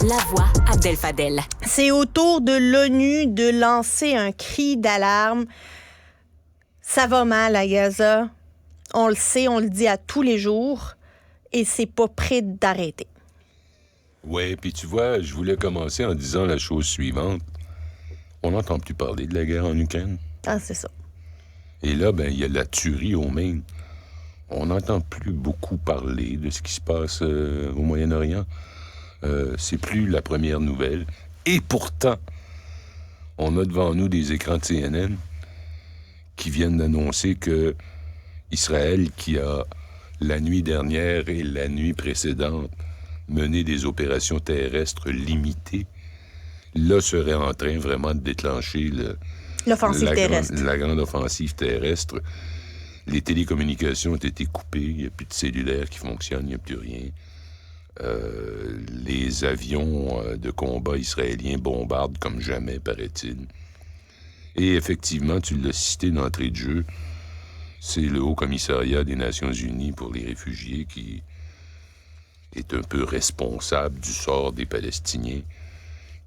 La voix Abdel Fadel. C'est au tour de l'ONU de lancer un cri d'alarme. Ça va mal à Gaza. On le sait, on le dit à tous les jours. Et c'est pas prêt d'arrêter. Oui, puis tu vois, je voulais commencer en disant la chose suivante. On n'entend plus parler de la guerre en Ukraine. Ah, c'est ça. Et là, il y a la tuerie au Maine. On n'entend plus beaucoup parler de ce qui se passe au Moyen-Orient. C'est plus la première nouvelle. Et pourtant, on a devant nous des écrans de CNN qui viennent d'annoncer que Israël, qui a la nuit dernière et la nuit précédente mené des opérations terrestres limitées, là serait en train vraiment de déclencher l'offensive terrestre. La grande offensive terrestre. Les télécommunications ont été coupées, il n'y a plus de cellulaire qui fonctionne, il n'y a plus rien. Les avions de combat israéliens bombardent comme jamais, paraît-il. Et effectivement, tu l'as cité d'entrée de jeu, c'est le Haut-Commissariat des Nations Unies pour les réfugiés qui est un peu responsable du sort des Palestiniens,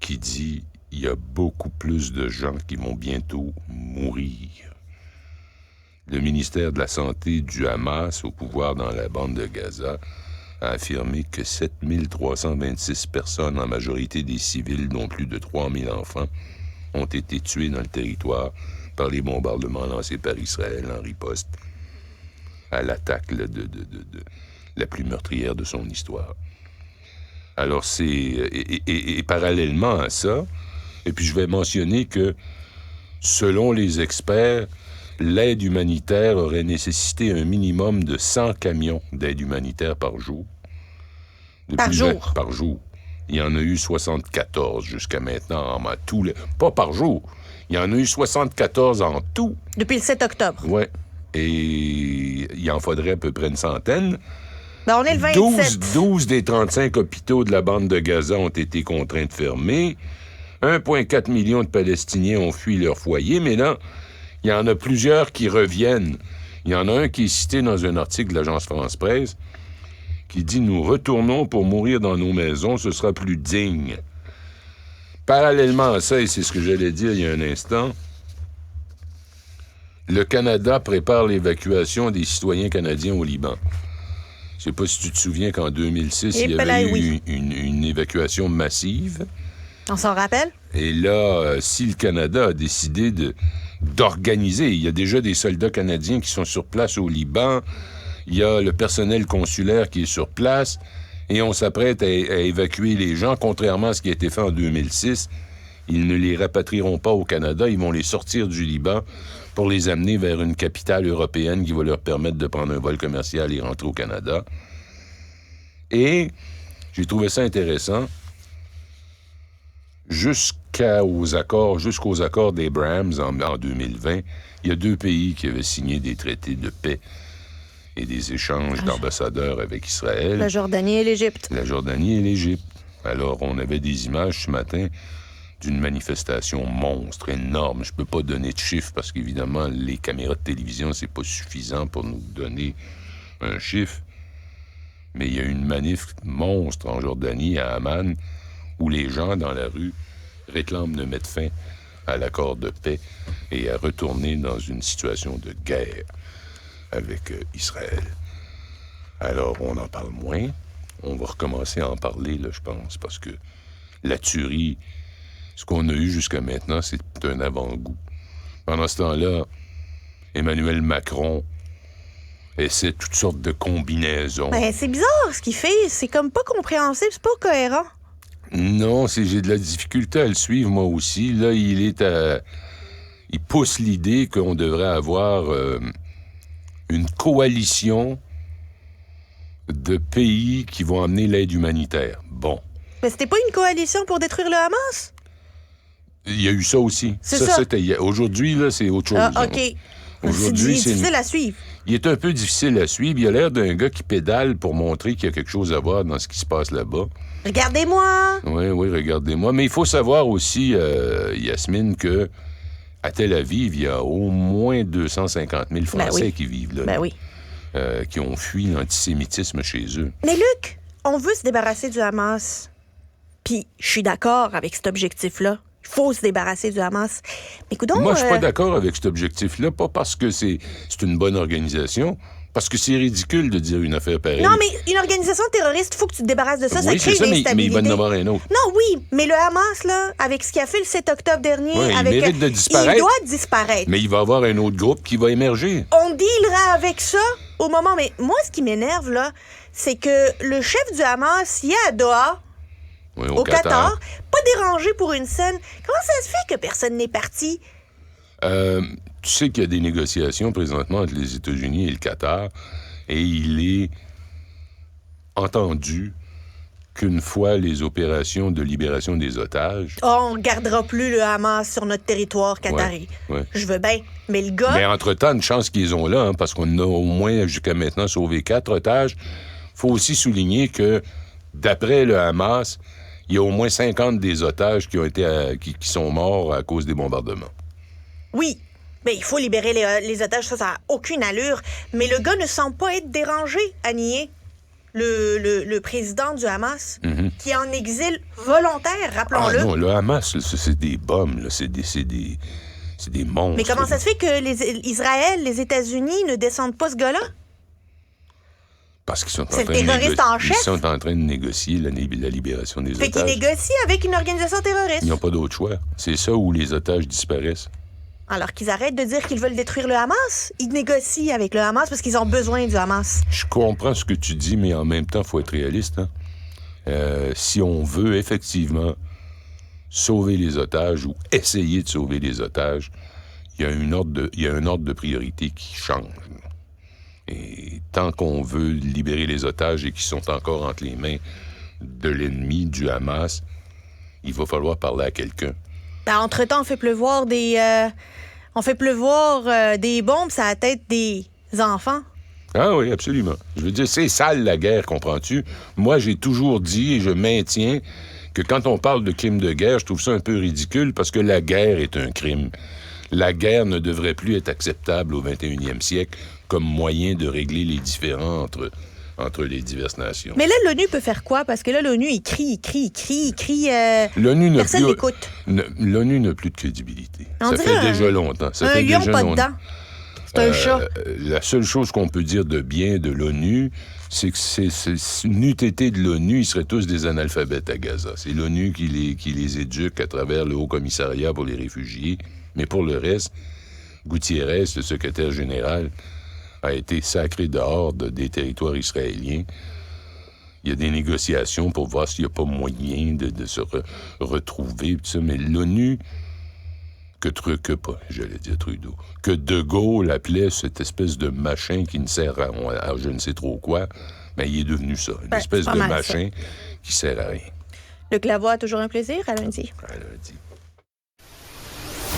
qui dit il y a beaucoup plus de gens qui vont bientôt mourir. Le ministère de la Santé du Hamas, au pouvoir dans la bande de Gaza, a affirmé que 7326 personnes, en majorité des civils, dont plus de 3000 enfants, ont été tuées dans le territoire par les bombardements lancés par Israël en riposte à l'attaque de la plus meurtrière de son histoire. Alors c'est... Et parallèlement à ça, et puis je vais mentionner que, selon les experts, l'aide humanitaire aurait nécessité un minimum de 100 camions d'aide humanitaire par jour. Par jour? Par jour. Il y en a eu 74 jusqu'à maintenant. Pas par jour. Il y en a eu 74 en tout. Depuis le 7 octobre. Oui. Et il en faudrait à peu près une centaine. On est le 27. 12 des 35 hôpitaux de la bande de Gaza ont été contraints de fermer. 1,4 million de Palestiniens ont fui leur foyer, mais là, il y en a plusieurs qui reviennent. Il y en a un qui est cité dans un article de l'agence France-Presse qui dit « Nous retournons pour mourir dans nos maisons, ce sera plus digne. » Parallèlement à ça, et c'est ce que j'allais dire il y a un instant, le Canada prépare l'évacuation des citoyens canadiens au Liban. Je ne sais pas si tu te souviens qu'en 2006, il y avait eu une évacuation massive. On s'en rappelle? Et là, si le Canada a décidé d'organiser, il y a déjà des soldats canadiens qui sont sur place au Liban, il y a le personnel consulaire qui est sur place, et on s'apprête à évacuer les gens, contrairement à ce qui a été fait en 2006. Ils ne les rapatrieront pas au Canada, ils vont les sortir du Liban pour les amener vers une capitale européenne qui va leur permettre de prendre un vol commercial et rentrer au Canada. Et j'ai trouvé ça intéressant. Jusqu'aux accords d'Abraham en 2020, il y a 2 pays qui avaient signé des traités de paix et des échanges d'ambassadeurs avec Israël. La Jordanie et l'Égypte. La Jordanie et l'Égypte. Alors, on avait des images ce matin d'une manifestation monstre, énorme. Je peux pas donner de chiffres parce qu'évidemment, les caméras de télévision, c'est pas suffisant pour nous donner un chiffre. Mais il y a une manif monstre en Jordanie, à Amman, où les gens dans la rue réclament de mettre fin à l'accord de paix et à retourner dans une situation de guerre avec Israël. Alors, on en parle moins. On va recommencer à en parler, là, je pense, parce que la tuerie, ce qu'on a eu jusqu'à maintenant, c'est un avant-goût. Pendant ce temps-là, Emmanuel Macron essaie toutes sortes de combinaisons. C'est bizarre ce qu'il fait. C'est comme pas compréhensible, c'est pas cohérent. Non, j'ai de la difficulté à le suivre, moi aussi. Là, il pousse l'idée qu'on devrait avoir une coalition de pays qui vont amener l'aide humanitaire. Bon. Mais c'était pas une coalition pour détruire le Hamas? Il y a eu ça aussi. C'est ça. Aujourd'hui, là, c'est autre chose. Ah, OK. Aujourd'hui, c'est difficile à suivre. Il est un peu difficile à suivre. Il a l'air d'un gars qui pédale pour montrer qu'il y a quelque chose à voir dans ce qui se passe là-bas. Regardez-moi! Oui, regardez-moi. Mais il faut savoir aussi, Yasmine, que à Tel Aviv, il y a au moins 250 000 Français qui vivent là. Qui ont fui l'antisémitisme chez eux. Mais Luc, on veut se débarrasser du Hamas. Puis je suis d'accord avec cet objectif-là. Il faut se débarrasser du Hamas. Mais coudonc, Moi, je suis pas d'accord avec cet objectif-là, pas parce que c'est une bonne organisation, parce que c'est ridicule de dire une affaire pareille. Non, mais une organisation terroriste, il faut que tu te débarrasses de ça. Oui, Ça crée c'est ça, une mais instabilité. il va en avoir un autre. Non, oui, mais le Hamas, là, avec ce qu'il a fait le 7 octobre dernier... Ouais, avec, il mérite de disparaître. Il doit disparaître. Mais il va y avoir un autre groupe qui va émerger. On dealera avec ça au moment... Mais moi, ce qui m'énerve, là, c'est que le chef du Hamas, il est à Doha, Oui, au Qatar, pas dérangé pour une scène. Comment ça se fait que personne n'est parti? Tu sais qu'il y a des négociations présentement entre les États-Unis et le Qatar, et il est entendu qu'une fois les opérations de libération des otages... On ne gardera plus le Hamas sur notre territoire qatari. Ouais. Je veux bien, mais le gars... Mais entre-temps, une chance qu'ils ont là, hein, parce qu'on a au moins jusqu'à maintenant sauvé 4 otages. Faut aussi souligner que, d'après le Hamas, il y a au moins 50 des otages qui ont été qui sont morts à cause des bombardements. Oui, mais il faut libérer les otages, ça n'a aucune allure. Mais le gars ne semble pas être dérangé à nier. Le président du Hamas, qui est en exil volontaire, rappelons-le. Ah non, le Hamas, c'est des bombes, c'est des monstres. Mais comment ça se fait que Israël, les États-Unis ne descendent pas ce gars-là? Parce qu'ils sont C'est le terroriste en chef. Ils sont en train de négocier la libération des Fait otages. qu'ils négocient avec une organisation terroriste. Ils n'ont pas d'autre choix. C'est ça où les otages disparaissent. Alors qu'ils arrêtent de dire qu'ils veulent détruire le Hamas. Ils négocient avec le Hamas parce qu'ils ont besoin du Hamas. Je comprends ce que tu dis, mais en même temps, il faut être réaliste. Hein? Si on veut effectivement sauver les otages ou essayer de sauver les otages, il y a un ordre de priorité qui change. Et tant qu'on veut libérer les otages et qu'ils sont encore entre les mains de l'ennemi, du Hamas, il va falloir parler à quelqu'un. Entre-temps, on fait pleuvoir des bombes sur la tête des enfants. Ah oui, absolument. Je veux dire, c'est sale la guerre, comprends-tu? Moi, j'ai toujours dit et je maintiens que quand on parle de crime de guerre, je trouve ça un peu ridicule parce que la guerre est un crime. La guerre ne devrait plus être acceptable au 21e siècle comme moyen de régler les différends entre les diverses nations. Mais là, l'ONU peut faire quoi? Parce que là, l'ONU, il crie. L'ONU Personne n'écoute. L'ONU n'a plus de crédibilité. On Ça dirait fait déjà longtemps. Ça un fait lion déjà pas longtemps. dedans. C'est un chat. La seule chose qu'on peut dire de bien de l'ONU, c'est que n'eût été de l'ONU, ils seraient tous des analphabètes à Gaza. C'est l'ONU qui les éduque à travers le Haut-Commissariat pour les réfugiés. Mais pour le reste, Gutiérrez, le secrétaire général, a été sacré dehors des territoires israéliens. Il y a des négociations pour voir s'il n'y a pas moyen de se retrouver, tout ça. Mais l'ONU, que Trudeau, que De Gaulle appelait cette espèce de machin qui ne sert à je ne sais trop quoi, mais il est devenu ça, une espèce de machin qui sert à rien. Luc Lavoie, toujours un plaisir. À lundi. À lundi.